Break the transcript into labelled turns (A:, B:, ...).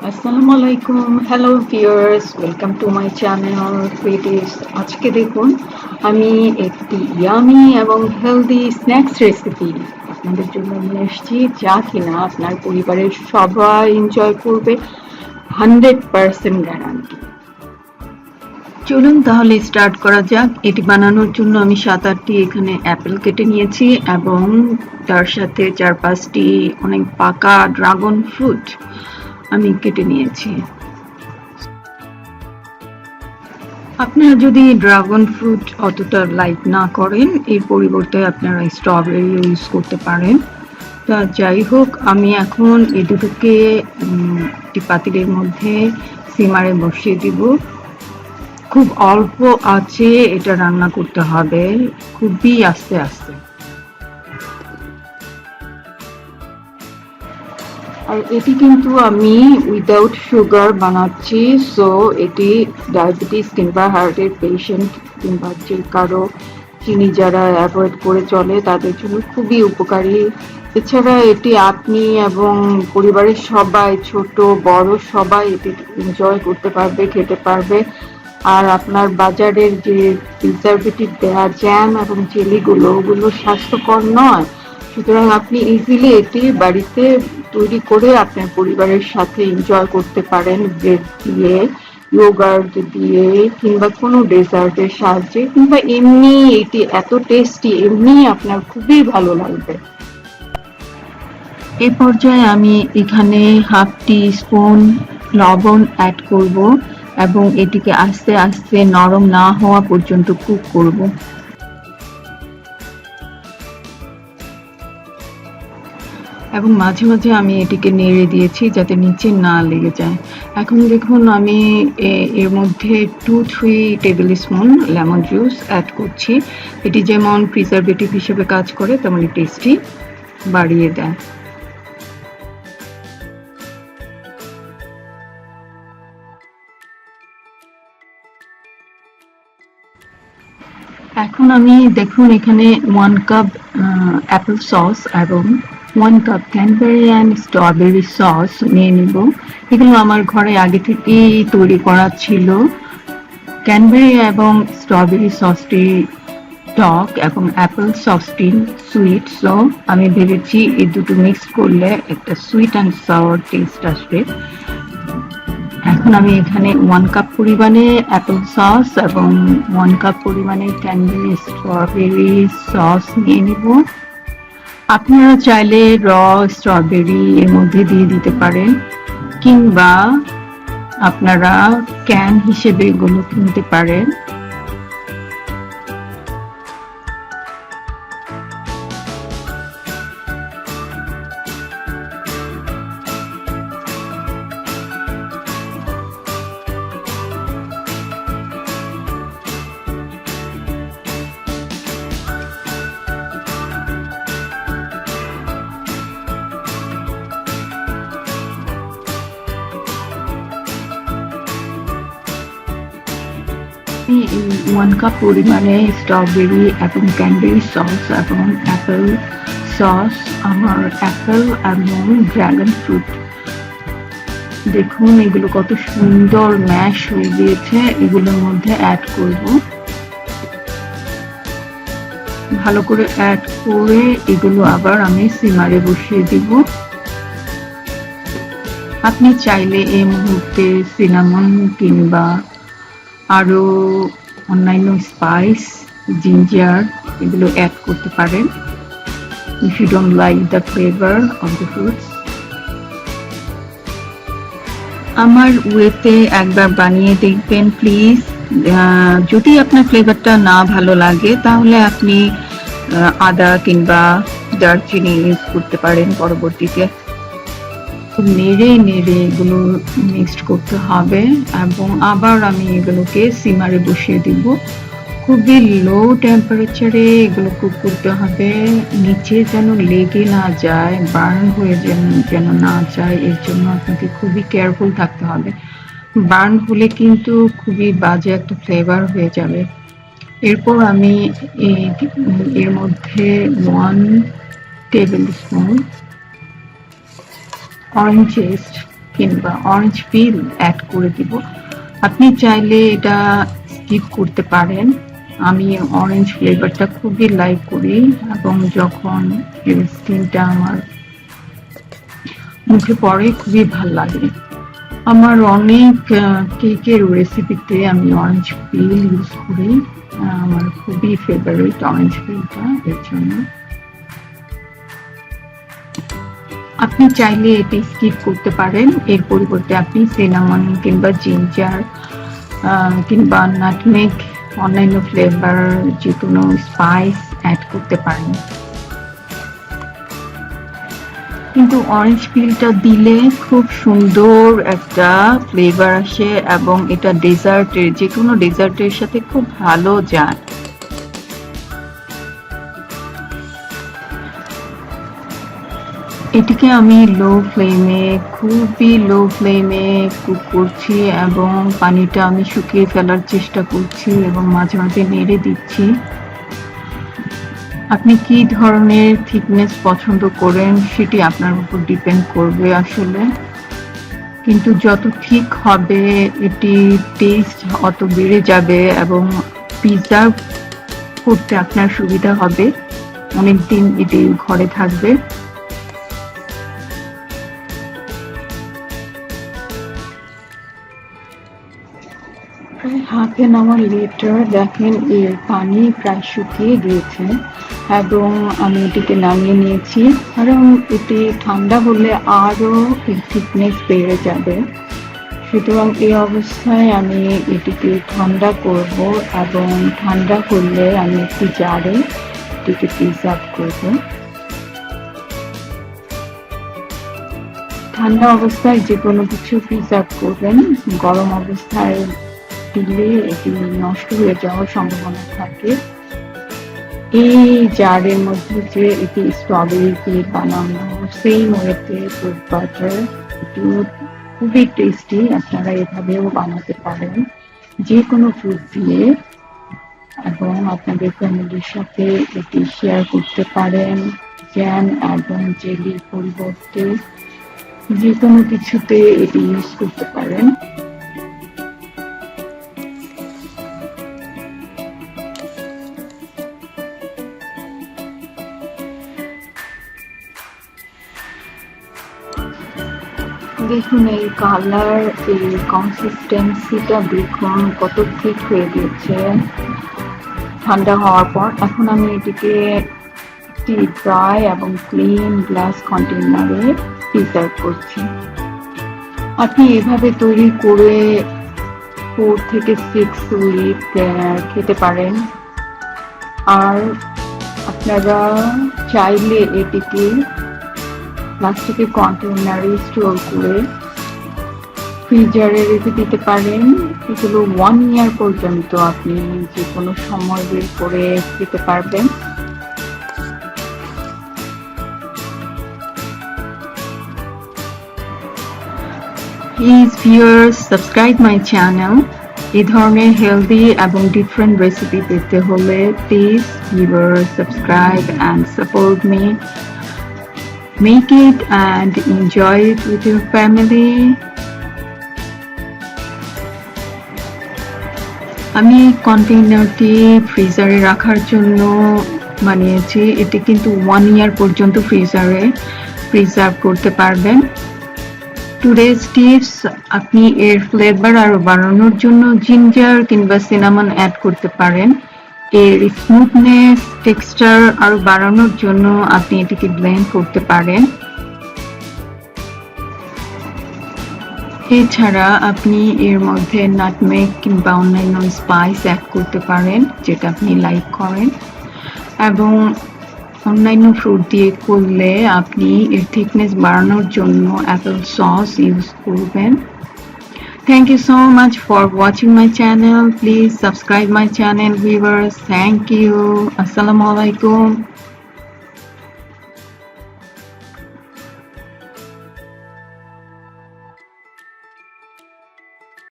A: আসসালামু আলাইকুম, hello viewers, welcome to my channel creatives. আজকে দেখুন আমি একটি ইয়ামি এবং হেলদি স্ন্যাক্স রেসিপি আপনাদের জন্য নিয়ে এসেছি, যা কিনা আপনার পরিবারের সবাই এনজয় করবে, 100% গ্যারান্টি। চলুন তাহলে স্টার্ট করা যাক। এটি বানানোর জন্য আমি 7-8টি এখানে অ্যাপেল কেটে নিয়েছি এবং তার সাথে 4-5টি অনেক পাকা ড্রাগন ফ্রুট আমি কেটে নিয়েছি। আপনারা যদি ড্রাগন ফ্রুট অতটা লাইক না করেন, এর পরিবর্তে আপনারা স্ট্রবেরি ইউজ করতে পারেন। তা যাই হোক, আমি এখন এই দুটোকে একটি পাতিলের মধ্যে সিমারে বসিয়ে দিব। খুব অল্প আঁচে এটা রান্না করতে হবে, খুবই আস্তে আস্তে। আর এটি কিন্তু আমি উইদাউট সুগার বানাচ্ছি, সো এটি ডায়াবেটিস কিংবা হার্টের পেশেন্ট কিংবা যে কারো চিনি যারা অ্যাভয়েড করে চলে তাদের জন্য খুবই উপকারী। এছাড়া এটি আপনি এবং পরিবারের সবাই, ছোট বড় সবাই এটি এনজয় করতে পারবে, খেতে পারবে। আর আপনার বাজারের যে প্রিজারভেটিভ দেওয়া জ্যাম এবং জেলিগুলো, ওগুলো স্বাস্থ্যকর নয়। সুতরাং আপনি ইজিলি এটি বাড়িতে তৈরি করে আপনার পরিবারের সাথে এনজয় করতে পারেন, ব্রেড দিয়ে, ইয়োগার্ট দিয়ে কিংবা কোনো ডেজার্টের সাহায্যে, কিংবা এমনি এটি এত টেস্টি, এমনি আপনার খুবই ভালো লাগবে। এই পর্যায়ে আমি এখানে 1/2 টিস্পুন লবণ অ্যাড করব এবং এটিকে আস্তে আস্তে নরম না হওয়া পর্যন্ত কুক করব। এবং মাঝে মাঝে আমি এটিকে নেড়ে দিয়েছি যাতে নিচে না লেগে যায়। এখন দেখুন আমি এর মধ্যে 2-3 tablespoon lemon juice add করছি। এটি যেমন প্রিজারভেটিভ হিসেবে কাজ করে, তেমনি টেস্টি বাড়িয়ে দেয়। এখন আমি দেখুন এখানে 1 কাপ অ্যাপেল সস এবং 1 cup cranberry and strawberry sauce নিয়ে নিব। এগুলো আমার ঘরে আগে থেকেই তৈরি করা ছিল। ক্যানবেরি এবং স্ট্রবেরি সসটি টক এবং অ্যাপেল সসটি সুইট, সো আমি ভেবেছি এই দুটো মিক্স করলে একটা সুইট অ্যান্ড সাওয়ার টেস্ট আসবে। এখন আমি এখানে 1 কাপ পরিমাণে অ্যাপেল সস এবং 1 কাপ পরিমাণে ক্যানবেরি স্ট্রবেরি সস নিয়ে নিব। আপনারা চাইলে র স্ট্রবেরি এর মধ্যে দিয়ে দিতে পারেন, কিংবা আপনারা ক্যান হিসেবে এগুলো কিনতে পারেন। আমি 1 কাপ পরিমাণে স্ট্রবেরি এবং ক্যানবেরি সস এবং অ্যাপেল সস, আমার অ্যাপেল এবং ড্রাগন ফ্রুট, দেখুন এগুলো কত সুন্দর ম্যাশ হয়ে গিয়েছে, এগুলোর মধ্যে অ্যাড করব। ভালো করে অ্যাড করে এগুলো আবার আমি সিমারে বসিয়ে দিব। আপনি চাইলে এই মুহূর্তে সিনামন কিংবা আরও অন্যান্য স্পাইস, জিঞ্জার, এগুলো অ্যাড করতে পারেন if you don't like the flavor of the fruits. আমার ওয়েতে একবার বানিয়ে দেখবেন প্লিজ। যদি আপনার ফ্লেভারটা না ভালো লাগে তাহলে আপনি আদা কিংবা দারচিনি ইউজ করতে পারেন পরবর্তীতে। নেড়ে নেড়ে এগুলো মিক্সড করতে হবে এবং আবার আমি এগুলোকে সিমারে বসিয়ে দিব। খুবই লো টেম্পারেচারে এগুলো কুক করতে হবে, নিচে যেন লেগে না যায়, বার্ন হয়ে যেন না যায়, এর জন্য আপনাকে খুবই কেয়ারফুল থাকতে হবে। বার্ন হলে কিন্তু খুবই বাজে একটা ফ্লেভার হয়ে যাবে। এরপর আমি এর মধ্যে 1 টেবিল স্পুন অরেঞ্জ জেস্ট কিংবা অরেঞ্জ পিল অ্যাড করে দিব। আপনি চাইলে এটা স্কিপ করতে পারেন। আমি অরেঞ্জ ফ্লেভারটা খুবই লাইক করি এবং যখন এর স্টিমটা আমার মুখে পড়ে খুবই ভাল লাগে। আমার অনেক কেকের রেসিপিতে আমি অরেঞ্জ পিল ইউজ করি। আমার খুবই ফেভারিট অরেঞ্জ পিলটা, এর জন্য। আপনি চাইলে এটি স্কিপ করতে পারেন। এর পরিবর্তে আপনি সিনামন কিংবা জিঞ্জার কিংবা নাটমেগ, অন্যান্য ফ্লেভার যে কোনো স্পাইস অ্যাড করতে পারেন। কিন্তু অরেঞ্জ পিলটা দিলে খুব সুন্দর একটা ফ্লেভার আসে এবং এটা ডেজার্টের, যে কোনো ডেজার্টের সাথে খুব ভালো যায়। এটিকে আমি খুবই লো ফ্লেমে কুক করছি এবং পানিটা আমি শুকিয়ে ফেলার চেষ্টা করছি এবং মাঝে মাঝে নেড়ে দিচ্ছি। আপনি কি ধরনের থিকনেস পছন্দ করেন সেটি আপনার উপর ডিপেন্ড করবে আসলে। কিন্তু যত ঠিক হবে এটি টেস্ট অত বেড়ে যাবে এবং প্রিজার্ভ করতে আপনার সুবিধা হবে, অনেকদিন এটি ঘরে থাকবে। প্রায় হাফ এন আওয়ার লেটার দেখেন এর পানি প্রায় শুকিয়ে গিয়েছে এবং আমি এটিকে নামিয়ে নিয়েছি, কারণ এটি ঠান্ডা হলে আরও এর থিকনেস বেড়ে যাবে। সুতরাং এই অবস্থায় আমি এটিকে ঠান্ডা করব এবং ঠান্ডা করলে আমি একটি জারে এটিকে প্রিজার্ভ করব। ঠান্ডা অবস্থায় যে কোনো কিছু প্রিজার্ভ করবেন, গরম অবস্থায় দিলে এটি নষ্ট হয়ে যাওয়ার সম্ভাবনা থাকে। এই জারের মধ্যে যে এটি স্ট্রবেরি কেক বানানো সেম ওয়েতে ফ্রুট বাটার, এটি খুবই টেস্টি। আপনারা এভাবেও বানাতে পারেন যে কোনো ফ্রুট দিয়ে এবং আপনাদের ফ্যামিলির সাথে এটি শেয়ার করতে পারেন। জ্যাম এবং জেলির পরিবর্তে যে কোনো কিছুতে এটি ইউজ করতে পারেন। দেখুন এই কালার, এই কনসিস্টেন্সিটা দেখুন কত ঠিক হয়ে গেছে ঠান্ডা হওয়ার পর। এখন আমি এটিকে একটি ড্রাই এবং ক্লিন গ্লাস কন্টেনারে প্রিজার্ভ করছি। আপনি এভাবে তৈরি করে 4 থেকে 6 উইক খেতে পারেন। আর আপনারা চাইলে এটিকে প্লাস্টিকের কন্টেনারে স্টোর করে ফ্রিজারে রেখে দিতে পারেন। এগুলো 1 ইয়ার পর্যন্ত আপনি যে কোনো সময় বের করে খেতে পারবেন। Please viewers, subscribe my channel. এই ধরনের হেলদি এবং ডিফারেন্ট রেসিপি পেতে হলে please viewers subscribe and support me. Make it and enjoy it with your family. আমি কন্টেইনারটি ফ্রিজারে রাখার জন্য বানিয়েছি। এটি কিন্তু 1 ইয়ার পর্যন্ত ফ্রিজারে প্রিজার্ভ করতে পারবেন। টুডেজ টিপস, আপনি এর ফ্লেভার আরো বাড়ানোর জন্য জিঞ্জার কিংবা সিনামন অ্যাড করতে পারেন। এর স্মুথনেস, টেক্সচার আরো বাড়ানোর জন্য আপনি এটিকে ব্লেন্ড করতে পারেন। এছাড়া আপনি এর মধ্যে নাটমেগ কিংবা অন্যান্য স্পাইস অ্যাড করতে পারেন যেটা আপনি লাইক করেন, এবং অন্যান্য ফ্রুট দিয়ে করলে আপনি এর থিকনেস বাড়ানোর জন্য অ্যাপেল সস ইউজ করবেন। Thank you so much for watching my channel. Please subscribe my channel, viewers. Thank you. Assalamu alaikum.